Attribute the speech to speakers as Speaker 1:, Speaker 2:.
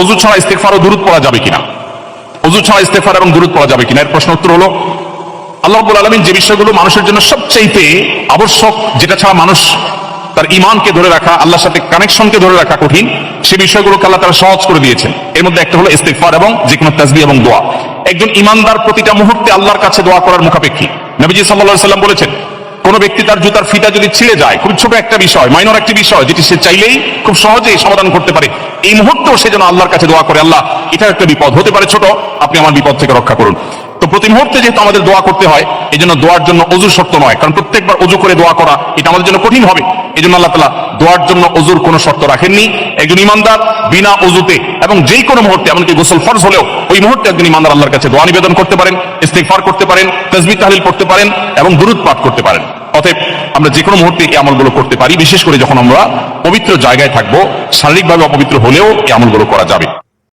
Speaker 1: ওযু ছাড়া ইস্তেগফার ও দুরূদ পড়া যাবে কিনা, ওযু ছাড়া ইস্তেগফার এবং দুরূদ পড়া যাবে কিনা। এর প্রশ্ন উত্তর হলো, আল্লাহ রাব্বুল আলামিন যে বিষয়গুলো মানুষের জন্য সবচাইতে আবশ্যক, যেটা ছাড়া মানুষ তার ঈমানকে ধরে রাখা, আল্লাহর সাথে কানেকশনকে ধরে রাখা কঠিন, সে বিষয়গুলোকে আল্লাহ তাআলা সহজ করে দিয়েছেন। এর মধ্যে একটা হলো ইস্তেগফার এবং যেকোনো তাসবিহ এবং দোয়া। একজন ঈমানদার প্রতিটা মুহূর্তে আল্লাহর কাছে দোয়া করার মুখাপেক্ষী। নবীজি সাল্লাল্লাহু আলাইহি সাল্লাম বলেছেন, কোন ব্যক্তি তার জুতার ফিতা যদি ছিঁড়ে যায়, খুব ছোট একটা বিষয়, মাইনর একটি বিষয়, যেটি সে চাইলেই খুব সহজেই সমাধান করতে পারে, এই মুহূর্তেও সে যেন আল্লাহর কাছে দোয়া করে, আল্লাহ এটা একটা বিপদ হতে পারে ছোট, আপনি আমার বিপদ থেকে রক্ষা করুন। তো প্রতি মুহূর্তে যেহেতু আমাদের দোয়া করতে হয়, এই জন্য দোয়ার জন্য ওযু শর্ত নয়, কারণ প্রত্যেকবার ওযু করে দোয়া করা এটা আমাদের জন্য কঠিন হবে। এই জন্য আল্লাহ তাআলা দোয়ার জন্য ওযুর কোনো শর্ত রাখেননি। একজন ঈমানদার বিনা ওযুতে এবং যেই কোনো মুহূর্তে, এমনকি গোসল ফরজ হলেও ওই মুহূর্তে একজন ঈমানদার আল্লাহর কাছে দোয়া নিবেদন করতে পারেন, ইস্তেগফার করতে পারেন, তাসবিহ তাহলিল পড়তে পারেন এবং দুরূদ পাঠ করতে পারেন। অতএব আমরা যে কোনো মুহূর্তে এই আমলগুলো করতে পারি, বিশেষ করে যখন আমরা পবিত্র জায়গায় থাকবো, শারীরিকভাবে অপবিত্র হলেও এই আমলগুলো করা যাবে।